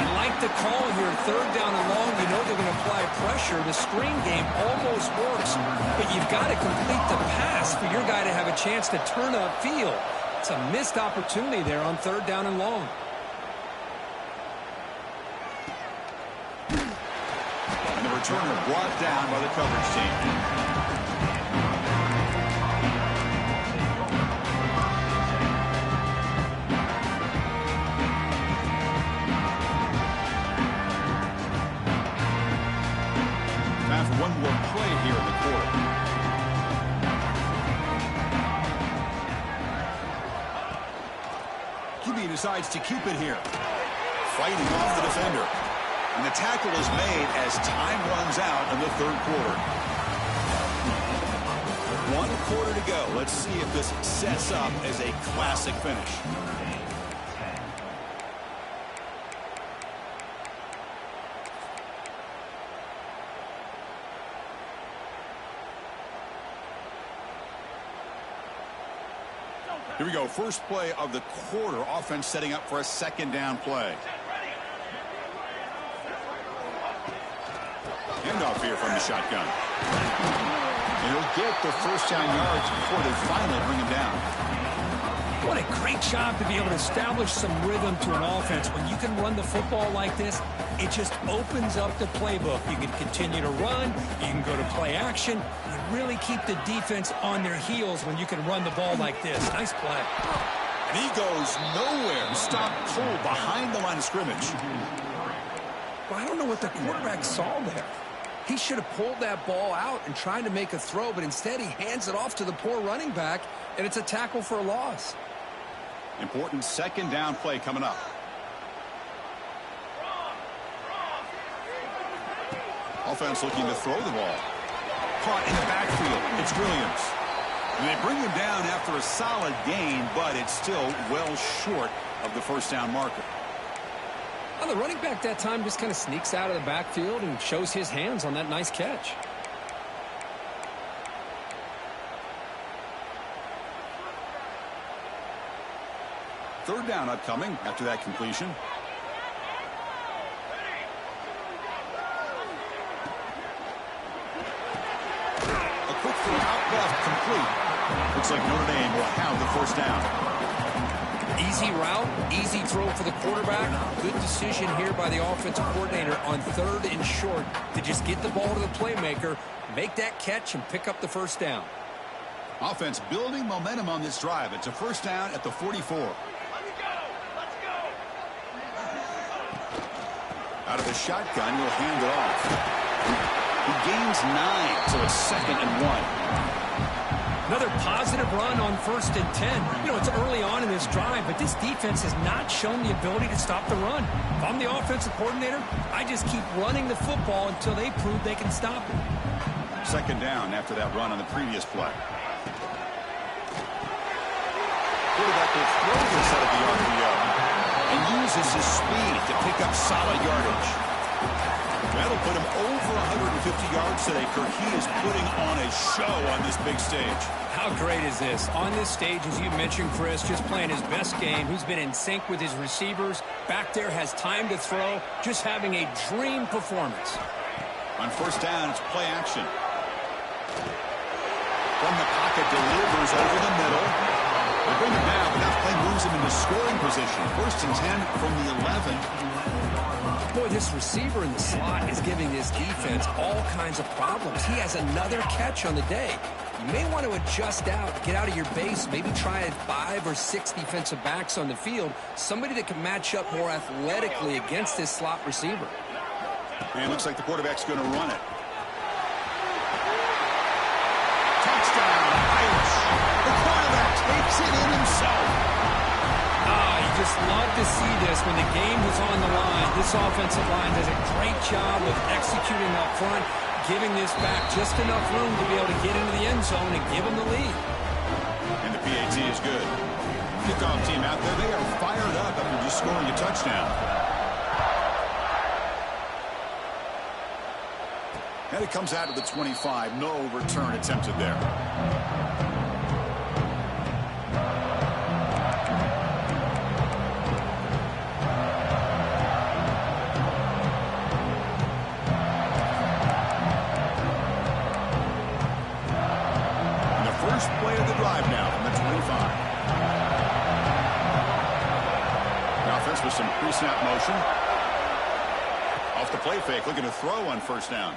Speaker 3: I like the call here. 3rd down and long. You know they're going to apply pressure. The screen game almost works, but you've got to complete the pass for your guy to have a chance to turn upfield. It's a missed opportunity there on 3rd down and long.
Speaker 2: And the returner brought down by the coverage team. One more play here in the quarter. QB decides to keep it here. Fighting off the defender. And the tackle is made as time runs out in the 3rd quarter. 1 quarter to go. Let's see if this sets up as a classic finish. Here we go. First play of the quarter. Offense setting up for a 2nd down play. Handoff here from the shotgun. And he'll get the first down yards before they finally bring him down.
Speaker 3: What a great job to be able to establish some rhythm to an offense. When you can run the football like this, it just opens up the playbook. You can continue to run. You can go to play action. You really keep the defense on their heels when you can run the ball like this. Nice play.
Speaker 2: And he goes nowhere. Stop cold behind the line of scrimmage.
Speaker 3: Well, I don't know what the quarterback saw there. He should have pulled that ball out and tried to make a throw, but instead he hands it off to the poor running back, and it's a tackle for a loss.
Speaker 2: Important 2nd down play coming up. Offense looking to throw the ball. Caught in the backfield. It's Williams. And they bring him down after a solid gain, but it's still well short of the first down marker.
Speaker 3: Well, the running back that time just kind of sneaks out of the backfield and shows his hands on that nice catch.
Speaker 2: Third down upcoming after that completion. A quick throw out left, complete. Looks like Notre Dame will have the first down.
Speaker 3: Easy route, easy throw for the quarterback. Good decision here by the offensive coordinator on 3rd and short to just get the ball to the playmaker, make that catch, and pick up the first down.
Speaker 2: Offense building momentum on this drive. It's a first down at the 44. Out of the shotgun, he'll hand it off. He gains 9, so it's 2nd and 1.
Speaker 3: Another positive run on 1st and 10. You know, it's early on in this drive, but this defense has not shown the ability to stop the run. If I'm the offensive coordinator, I just keep running the football until they prove they can stop it.
Speaker 2: 2nd down after that run on the previous play. Quarterback will throw this out of the RPO and uses his speed to pick up solid yardage. That'll put him over 150 yards today. Kirk, he is putting on a show on this big stage.
Speaker 3: How great is this? On this stage, as you mentioned, Chris, just playing his best game. He's been in sync with his receivers. Back there, has time to throw. Just having a dream performance.
Speaker 2: On first down, it's play action. From the pocket, delivers over the middle. They bring him down, but that play moves him into scoring position. 1st and 10 from the 11.
Speaker 3: Boy, this receiver in the slot is giving this defense all kinds of problems. He has another catch on the day. You may want to adjust out, get out of your base, maybe try 5 or 6 defensive backs on the field, somebody that can match up more athletically against this slot receiver.
Speaker 2: And it looks like the quarterback's going to run it. Touchdown, Irish. The quarterback takes it in himself.
Speaker 3: You just love to see this when the game was on the line. This offensive line does a great job of executing up front, giving this back just enough room to be able to get into the end zone and give them the lead.
Speaker 2: And the PAT is good. Kickoff team out there, they are fired up after just scoring a touchdown. And it comes out of the 25. No return attempted there. Play of the drive now from the 25. The offense with some pre-snap motion. Off the play fake, looking to throw on 1st down.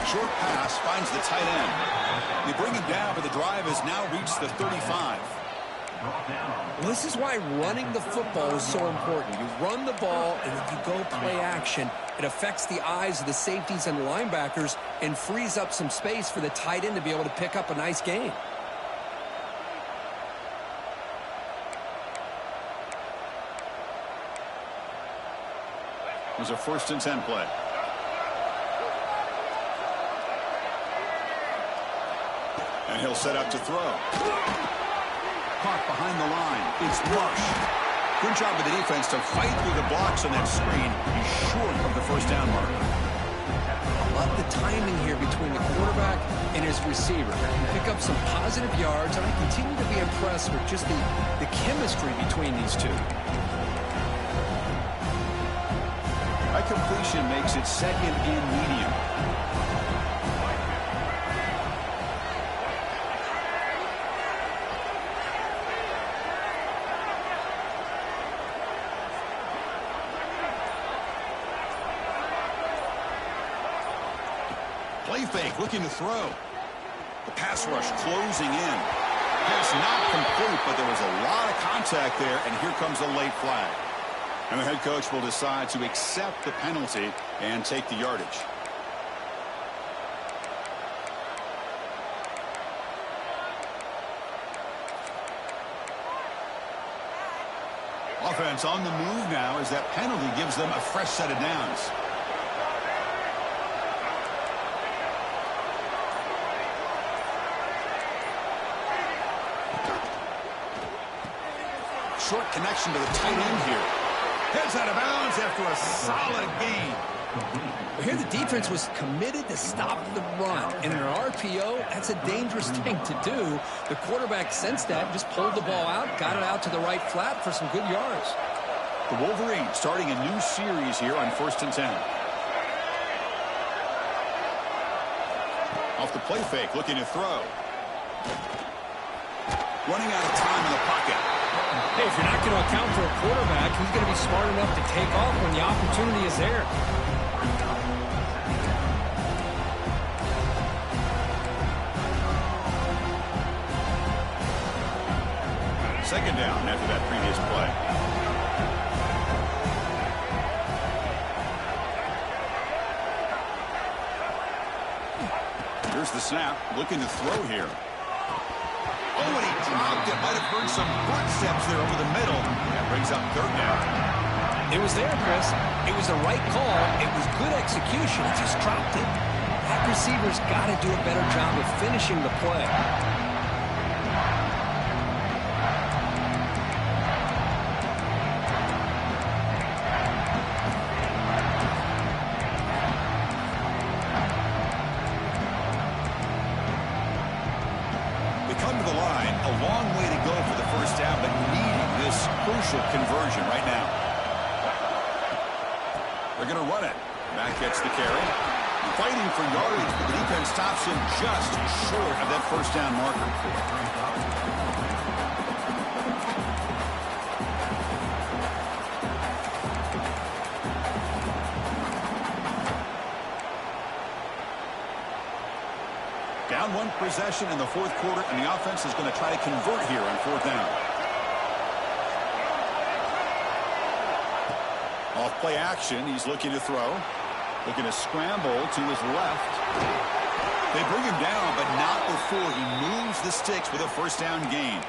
Speaker 2: Short pass finds the tight end. They bring him down, but the drive has now reached the 35.
Speaker 3: Well, this is why running the football is so important. You run the ball, and if you go play action, it affects the eyes of the safeties and the linebackers and frees up some space for the tight end to be able to pick up a nice gain.
Speaker 2: It was a 1st and 10 play. And he'll set up to throw. Caught behind the line. It's Lush. Good job of the defense to fight through the blocks on that screen. He's short of the 1st down mark.
Speaker 3: I love the timing here between the quarterback and his receiver. You pick up some positive yards, and I continue to be impressed with just the chemistry between these two.
Speaker 2: That completion makes it 2nd and medium. Play fake, looking to throw. The pass rush closing in. Pass not complete, but there was a lot of contact there, and here comes a late flag. And the head coach will decide to accept the penalty and take the yardage. Offense on the move now as that penalty gives them a fresh set of downs. Short connection to the tight end here. Heads out of bounds after a solid gain.
Speaker 3: Here the defense was committed to stop the run. In an RPO, that's a dangerous thing to do. The quarterback sensed that, just pulled the ball out, got it out to the right flat for some good yards.
Speaker 2: The Wolverines starting a new series here on 1st and 10. Off the play fake, looking to throw. Running out of time in the pocket.
Speaker 3: Hey, if you're not going to account for a quarterback, he's going to be smart enough to take off when the opportunity is there.
Speaker 2: 2nd down after that previous play. Here's the snap, looking to throw here. Oh, and he dropped it. Might have heard some footsteps there over the middle. That brings up 3rd down.
Speaker 3: It was there, Chris. It was the right call. It was good execution. He just dropped it. That receiver's got to do a better job of finishing the play.
Speaker 2: Come to the line, a long way to go for the 1st down, but needing this crucial conversion right now. They're going to run it. Matt gets the carry. Fighting for yardage, but the defense stops him just short of that first down marker. Down one possession in the fourth quarter, and the offense is going to try to convert here on fourth down. Off play action, he's looking to throw. Looking to scramble to his left. They bring him down, but not before he moves the sticks with a first down gain.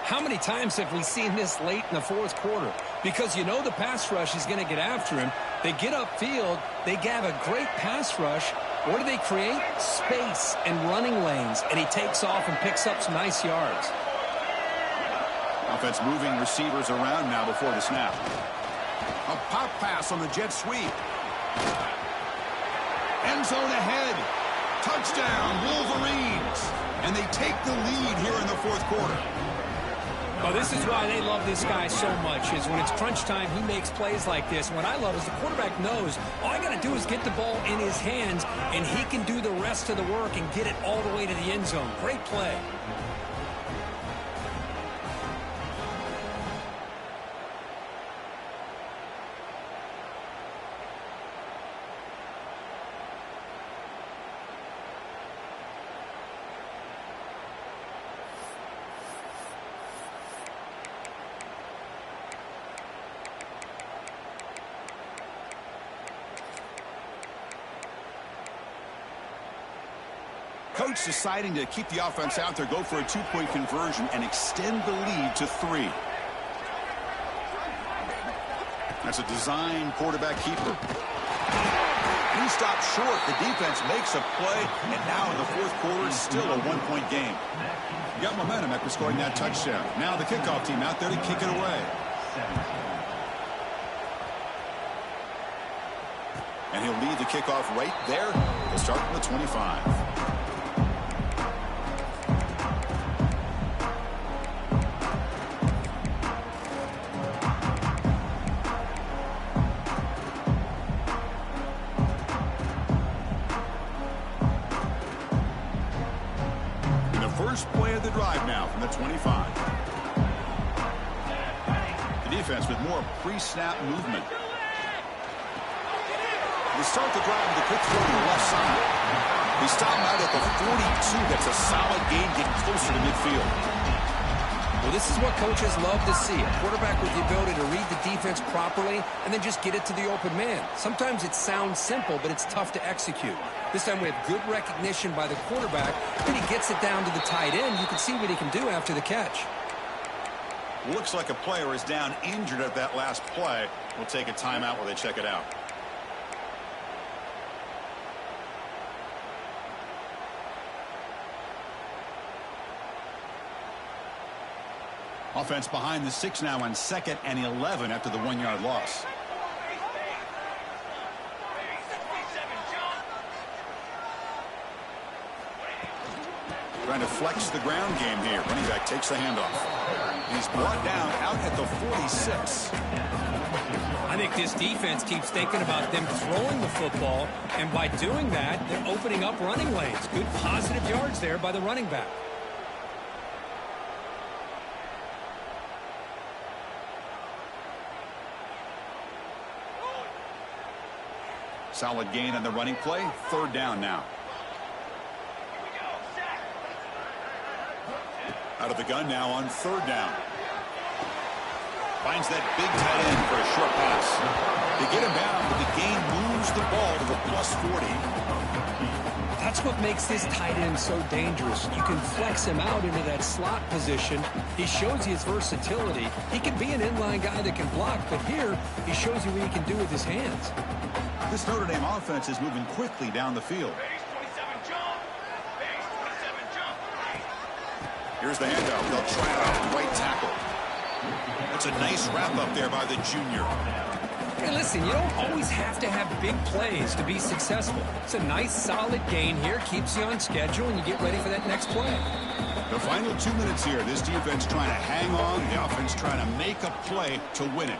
Speaker 3: How many times have we seen this late in the fourth quarter? Because you know the pass rush is going to get after him. They get upfield. They have a great pass rush. What do they create? Space and running lanes. And he takes off and picks up some nice yards.
Speaker 2: Offense moving receivers around now before the snap. A pop pass on the jet sweep. End zone ahead. Touchdown, Wolverines. And they take the lead here in the fourth quarter.
Speaker 3: Well, this is why they love this guy so much, is when it's crunch time, he makes plays like this. What I love is the quarterback knows all I got to do is get the ball in his hands, and he can do the rest of the work and get it all the way to the end zone. Great play.
Speaker 2: Coach deciding to keep the offense out there, go for a two-point conversion, and extend the lead to 3. That's a design quarterback keeper. He stops short. The defense makes a play, and now in the fourth quarter, still a one-point game. You got momentum after scoring that touchdown. Now the kickoff team out there to kick it away. And he'll lead the kickoff right there. They'll start from the 25. First play of the drive now from the 25. The defense with more pre-snap movement. They start the drive with a quick throw to the left side. They stop him out at the 42. That's a solid gain, getting closer to midfield.
Speaker 3: Well, this is what coaches love to see. A quarterback with the ability to read the defense properly and then just get it to the open man. Sometimes it sounds simple, but it's tough to execute. This time we have good recognition by the quarterback, and he gets it down to the tight end. You can see what he can do after the catch.
Speaker 2: Looks like a player is down injured at that last play. We'll take a timeout while they check it out. Offense behind the 6 now on 2nd and 11 after the 1-yard loss. Trying to flex the ground game here. Running back takes the handoff. He's brought down out at the 46.
Speaker 3: I think this defense keeps thinking about them throwing the football, and by doing that, they're opening up running lanes. Good positive yards there by the running back.
Speaker 2: Solid gain on the running play. 3rd down now. Out of the gun now on 3rd down. Finds that big tight end for a short pass. They get him down, but the gain moves the ball to the +40.
Speaker 3: That's what makes this tight end so dangerous. You can flex him out into that slot position. He shows you his versatility. He can be an inline guy that can block, but here he shows you what he can do with his hands.
Speaker 2: This Notre Dame offense is moving quickly down the field. Here's the handoff. They'll try it out right tackle. That's a nice wrap-up there by the junior.
Speaker 3: Hey, listen, you don't always have to have big plays to be successful. It's a nice, solid gain here. Keeps you on schedule, and you get ready for that next play.
Speaker 2: The final 2 minutes here. This defense trying to hang on. The offense trying to make a play to win it.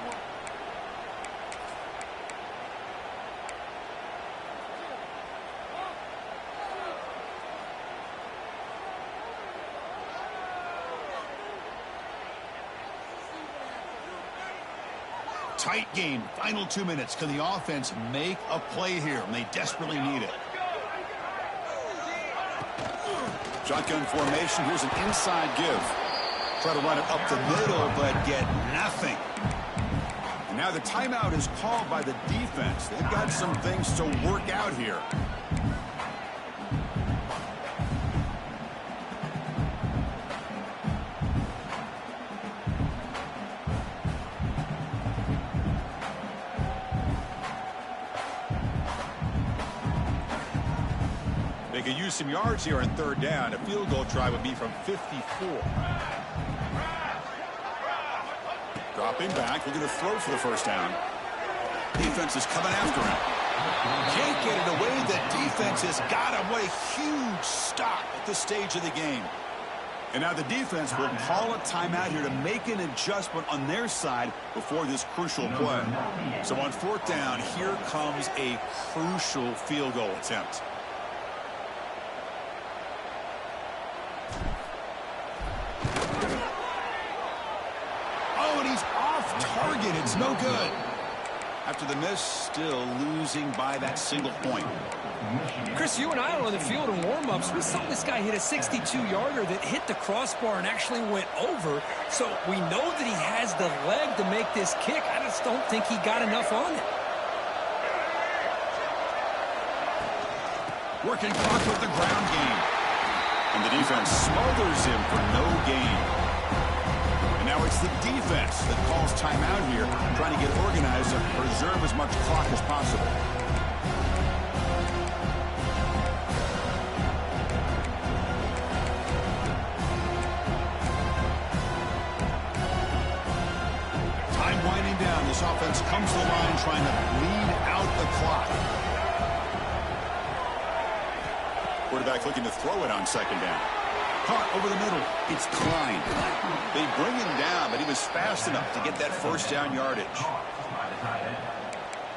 Speaker 1: Tight game. Final 2 minutes. Can the offense make a play here? And they desperately need it.
Speaker 2: Shotgun formation. Here's an inside give. Try to run it up the middle, but get nothing. And now the timeout is called by the defense. They've got some things to work out here. They could use some yards here on third down. A field goal try would be from 54. Dropping back, looking to throw for the first down. Defense is coming after him. Can't get it away. The defense has got him. What a huge stop at this stage of the game. And now the defense will call a timeout here to make an adjustment on their side before this crucial play. So on fourth down, here comes a crucial field goal attempt.
Speaker 1: Oh, and he's off target. It's no good.
Speaker 2: After the miss, still losing by that single point.
Speaker 3: Chris, you and I were on the field in warm-ups. We saw this guy hit a 62-yarder that hit the crossbar and actually went over. So we know that he has the leg to make this kick. I just don't think he got enough on it.
Speaker 1: Working clock with the ground game.
Speaker 2: And the defense smothers him for no gain. And now it's the defense that calls timeout here, trying to get organized to preserve as much clock as possible.
Speaker 1: Time winding down. This offense comes to the line trying to bleed out the clock.
Speaker 2: Quarterback looking to throw it on second down.
Speaker 1: Caught over the middle.
Speaker 2: It's Klein. They bring him down, but he was fast enough to get that first down yardage.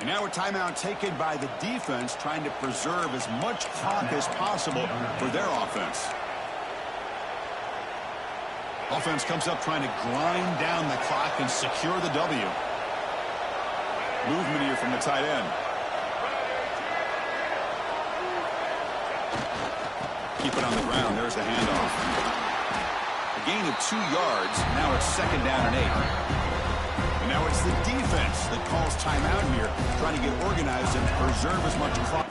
Speaker 2: And now a timeout taken by the defense, trying to preserve as much clock as possible for their offense.
Speaker 1: Offense comes up trying to grind down the clock and secure the W.
Speaker 2: Movement here from the tight end. Keep it on the ground. There's the handoff. A gain of 2 yards. Now it's second down and 8. And now it's the defense that calls timeout here, trying to get organized and preserve as much clock.